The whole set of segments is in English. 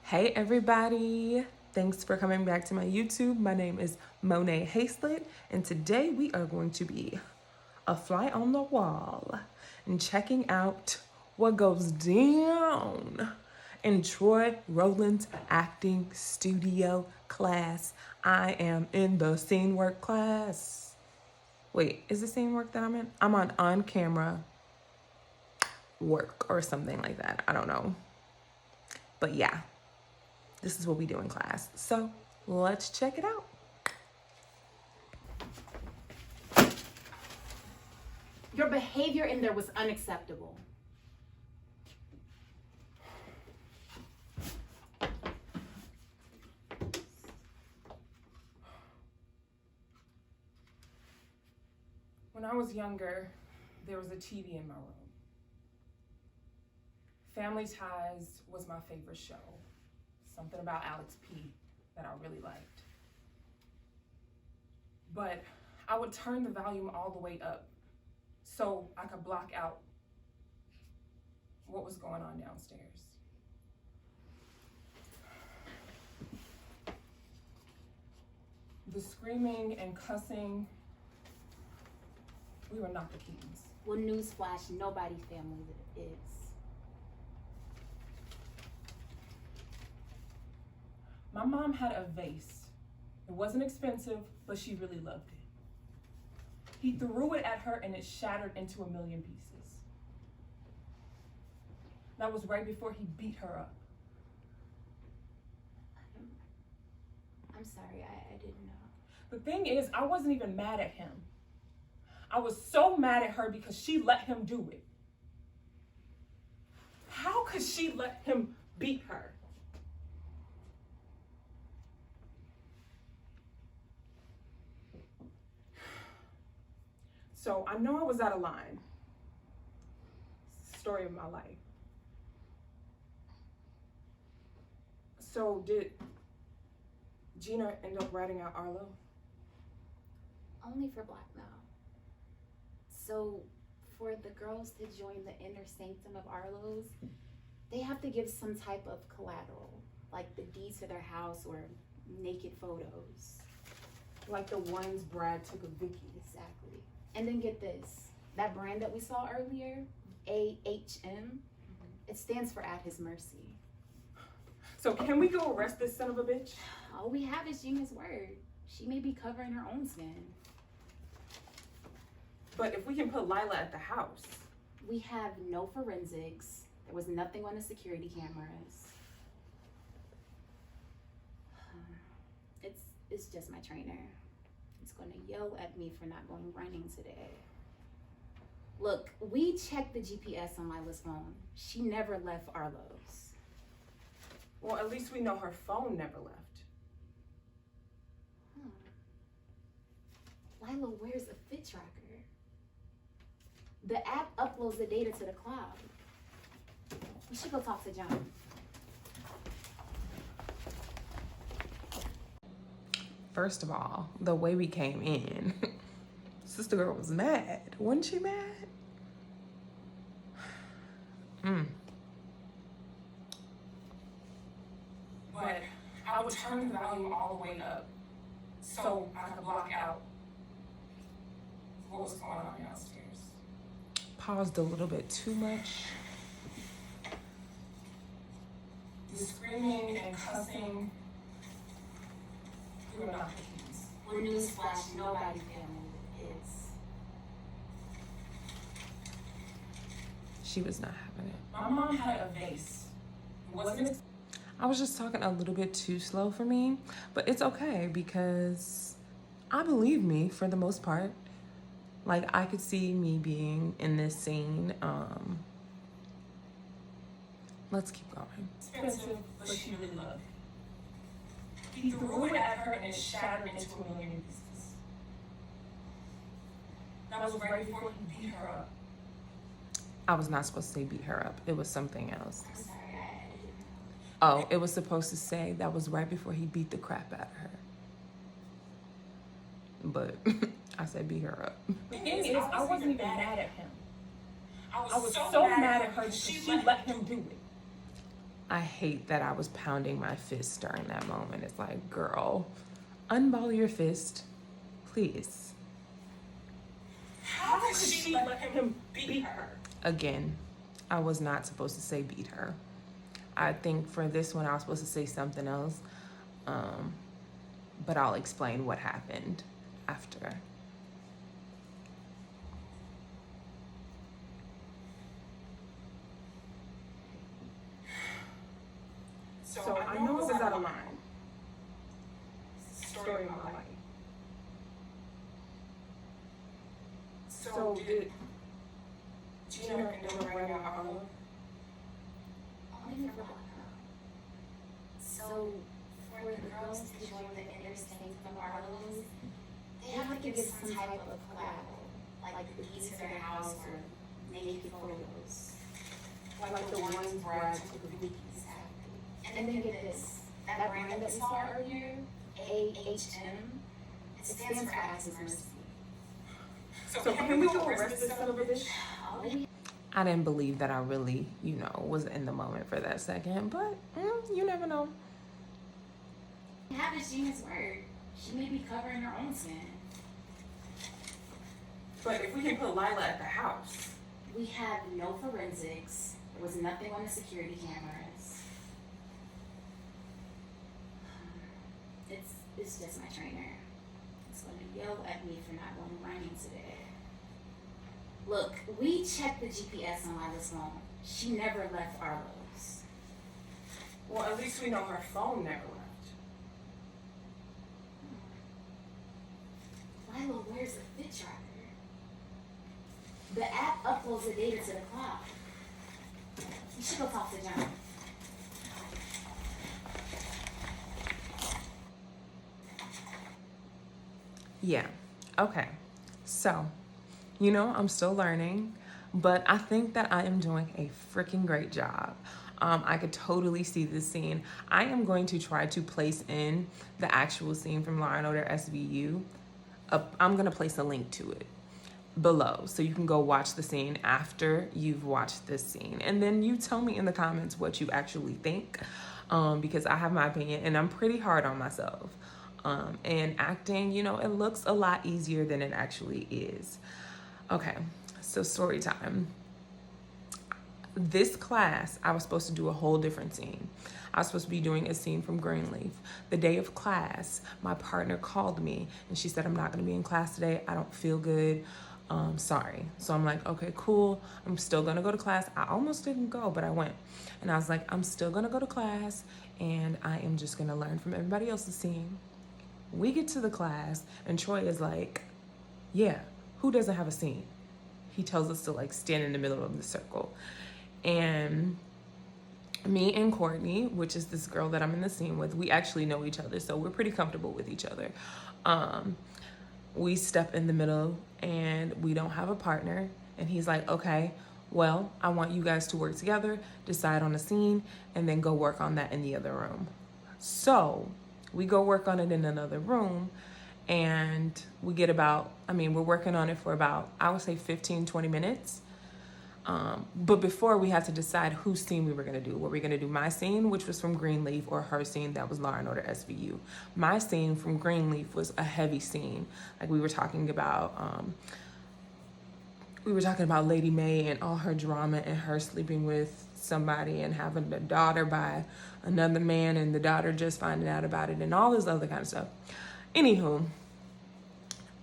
Hey everybody, thanks for coming back to my YouTube. My name is Monet Hayslett, and today we are going to be a fly on the wall and checking out what goes down in Troy Rowland acting studio class. I am in the scene work class. Wait, is the scene work that I'm in? I'm on camera work or something like that. I don't know. But yeah, this is what we do in class. So let's check it out. Your behavior in there was unacceptable. When I was younger, there was a TV in my room. Family Ties was my favorite show. Something about Alex P that I really liked. But I would turn the volume all the way up so I could block out what was going on downstairs. The screaming and cussing, we were not the Keatons. Well, newsflash, nobody's family is. My mom had a vase. It wasn't expensive, but she really loved it. He threw it at her and it shattered into a million pieces. That was right before he beat her up. I'm sorry, I didn't know. The thing is, I wasn't even mad at him. I was so mad at her because she let him do it. How could she let him beat her? So I know I was out of line. It's the story of my life. So did Gina end up ratting out Arlo? Only for blackmail. So for the girls to join the inner sanctum of Arlo's, they have to give some type of collateral, like the deeds to their house or naked photos. Like the ones Brad took of Vicky. Exactly. And then get this, that brand that we saw earlier, AHM, it stands for At His Mercy. So can we go arrest this son of a bitch? All we have is Gina's word. She may be covering her own skin. But if we can put Lila at the house. We have no forensics. There was nothing on the security cameras. It's just my trainer. He's gonna yell at me for not going running today. Look, we checked the GPS on Lila's phone. She never left Arlo's. Well, at least we know her phone never left. Lila wears a fit tracker. The app uploads the data to the cloud. We should go talk to John. First of all, the way we came in, sister girl was mad. Wasn't she mad? But I would turn the volume all the way up so I could block out what was going on downstairs. Paused a little bit too much. The screaming and cussing, we were not the Keatons. Well, newsflash, nobody's family is. She was not having it. My mom had a vase. It wasn't. I was just talking a little bit too slow for me, but it's okay because I believe me for the most part. Like, I could see me being in this scene. Let's keep going. Expensive, but she really loved it. He threw it at her and it shattered into a million pieces. That was right before he beat her up. I was not supposed to say beat her up. It was something else. I'm sorry, Oh, it was supposed to say that was right before he beat the crap out of her. But I said beat her up. The thing is, I wasn't even mad at him. I was so mad at her because she let him do it. I hate that I was pounding my fist during that moment. It's like, girl, unball your fist, please. How did she let him beat her? Again, I was not supposed to say beat her. I think for this one, I was supposed to say something else. But I'll explain what happened after. So I know this is out of line. Story of my life. So did Gina and Dylan write about Arlo? Only for Black Girl. So for the girls to join the inner sanctum of Arlo's, they have to give some type of collateral, like the keys to their house or naked photos. Like the ones Brad took of Vicky. And then get this, that brand that we saw earlier, AHM, it stands for Acts of Mercy. So can we go arrest this son of a bitch? I didn't believe that I really, was in the moment for that second, but you never know. Have Gina's word. She may be covering her own sin. But if we can put Lila at the house. We have no forensics. There was nothing on the security cameras. It's just my trainer. It's going to yell at me for not going running today. Look, we checked the GPS on Lila's phone. She never left Arlo's. Well, at least we know her phone never left. Lila wears a fit tracker. The app uploads the data to the cloud. You should go talk to John. Yeah, okay. So, I'm still learning, but I think that I am doing a freaking great job. I could totally see this scene. I am going to try to place in the actual scene from Law Order SVU. I'm going to place a link to it below so you can go watch the scene after you've watched this scene. And then you tell me in the comments what you actually think, because I have my opinion and I'm pretty hard on myself. And acting, it looks a lot easier than it actually is. Okay, so story time. This class, I was supposed to do a whole different scene. I was supposed to be doing a scene from Greenleaf. The day of class, my partner called me and she said, I'm not gonna be in class today. I don't feel good. Sorry. So I'm like, okay, cool. I'm still gonna go to class. I almost didn't go, but I went. And I was like, I'm still gonna go to class and I am just gonna learn from everybody else's scene. We get to the class and Troy is like, yeah, who doesn't have a scene? He tells us to stand in the middle of the circle. And me and Courtney, which is this girl that I'm in the scene with, we actually know each other, so we're pretty comfortable with each other. We step in the middle and we don't have a partner. And he's like, okay, well, I want you guys to work together, decide on a scene, and then go work on that in the other room. So we go work on it in another room and we get we're working on it for about, I would say 15, 20 minutes. But before we had to decide whose scene we were gonna do. Were we gonna do my scene, which was from Greenleaf, or her scene that was Law Order SVU? My scene from Greenleaf was a heavy scene. We were talking about Lady May and all her drama and her sleeping with somebody and having a daughter by another man and the daughter just finding out about it and all this other kind of stuff. Anywho,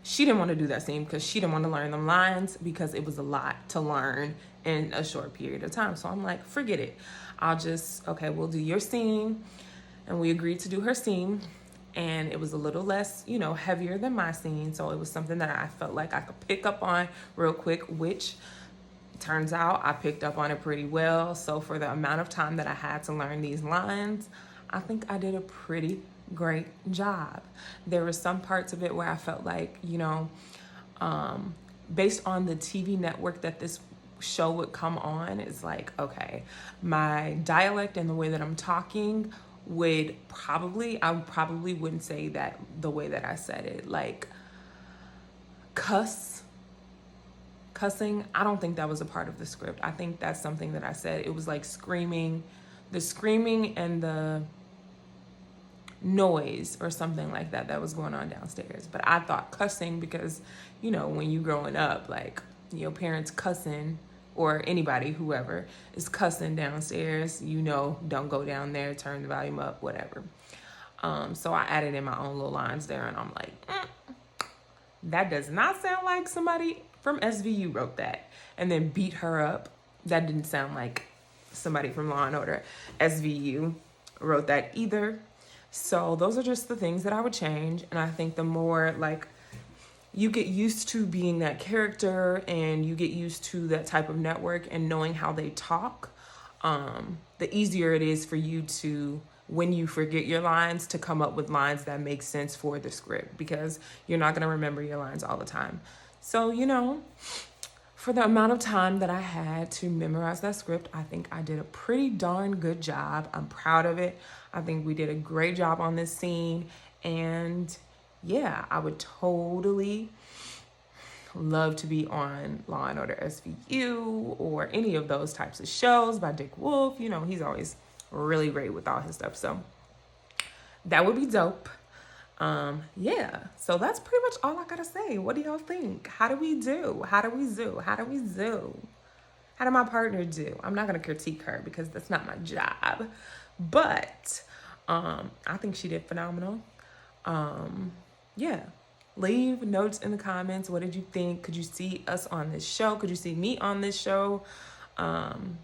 she didn't want to do that scene because she didn't want to learn them lines because it was a lot to learn in a short period of time. So I'm like, forget it. We'll do your scene. And we agreed to do her scene. And it was a little less, heavier than my scene. So it was something that I felt like I could pick up on real quick, which turns out I picked up on it pretty well. So for the amount of time that I had to learn these lines, I think I did a pretty great job. There were some parts of it where I felt like, based on the TV network that this show would come on, it's like, okay, my dialect and the way that I'm talking I probably wouldn't say that the way that I said it. Cussing, I don't think that was a part of the script. I think that's something that I said. It was like screaming, the screaming and the noise or something like that was going on downstairs. But I thought cussing because, you know, when you growing up, like your parents cussing, or anybody, whoever is cussing downstairs, you know, don't go down there, turn the volume up, whatever. So I added in my own little lines there, and I'm like, that does not sound like somebody from SVU wrote that. And then beat her up. That didn't sound like somebody from Law Order SVU wrote that either. So those are just the things that I would change. And I think the more like you get used to being that character and you get used to that type of network and knowing how they talk, the easier it is for you to, when you forget your lines, to come up with lines that make sense for the script, because you're not going to remember your lines all the time. So, you know, for the amount of time that I had to memorize that script, I think I did a pretty darn good job. I'm proud of it. I think we did a great job on this scene. And yeah, I would totally love to be on Law and Order SVU or any of those types of shows by Dick Wolf. You know, he's always really great with all his stuff. So that would be dope. Yeah, so that's pretty much all I gotta say. What do y'all think? How do we do? How do we do? How do we do? How did my partner do? I'm not gonna critique her because that's not my job. But I think she did phenomenal. Yeah. Leave notes in the comments. What did you think? Could you see us on this show? Could you see me on this show? And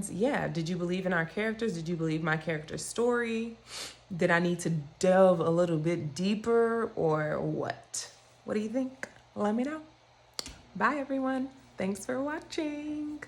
yeah, did you believe in our characters? Did you believe my character's story? Did I need to delve a little bit deeper or what? What do you think? Let me know. Bye, everyone. Thanks for watching.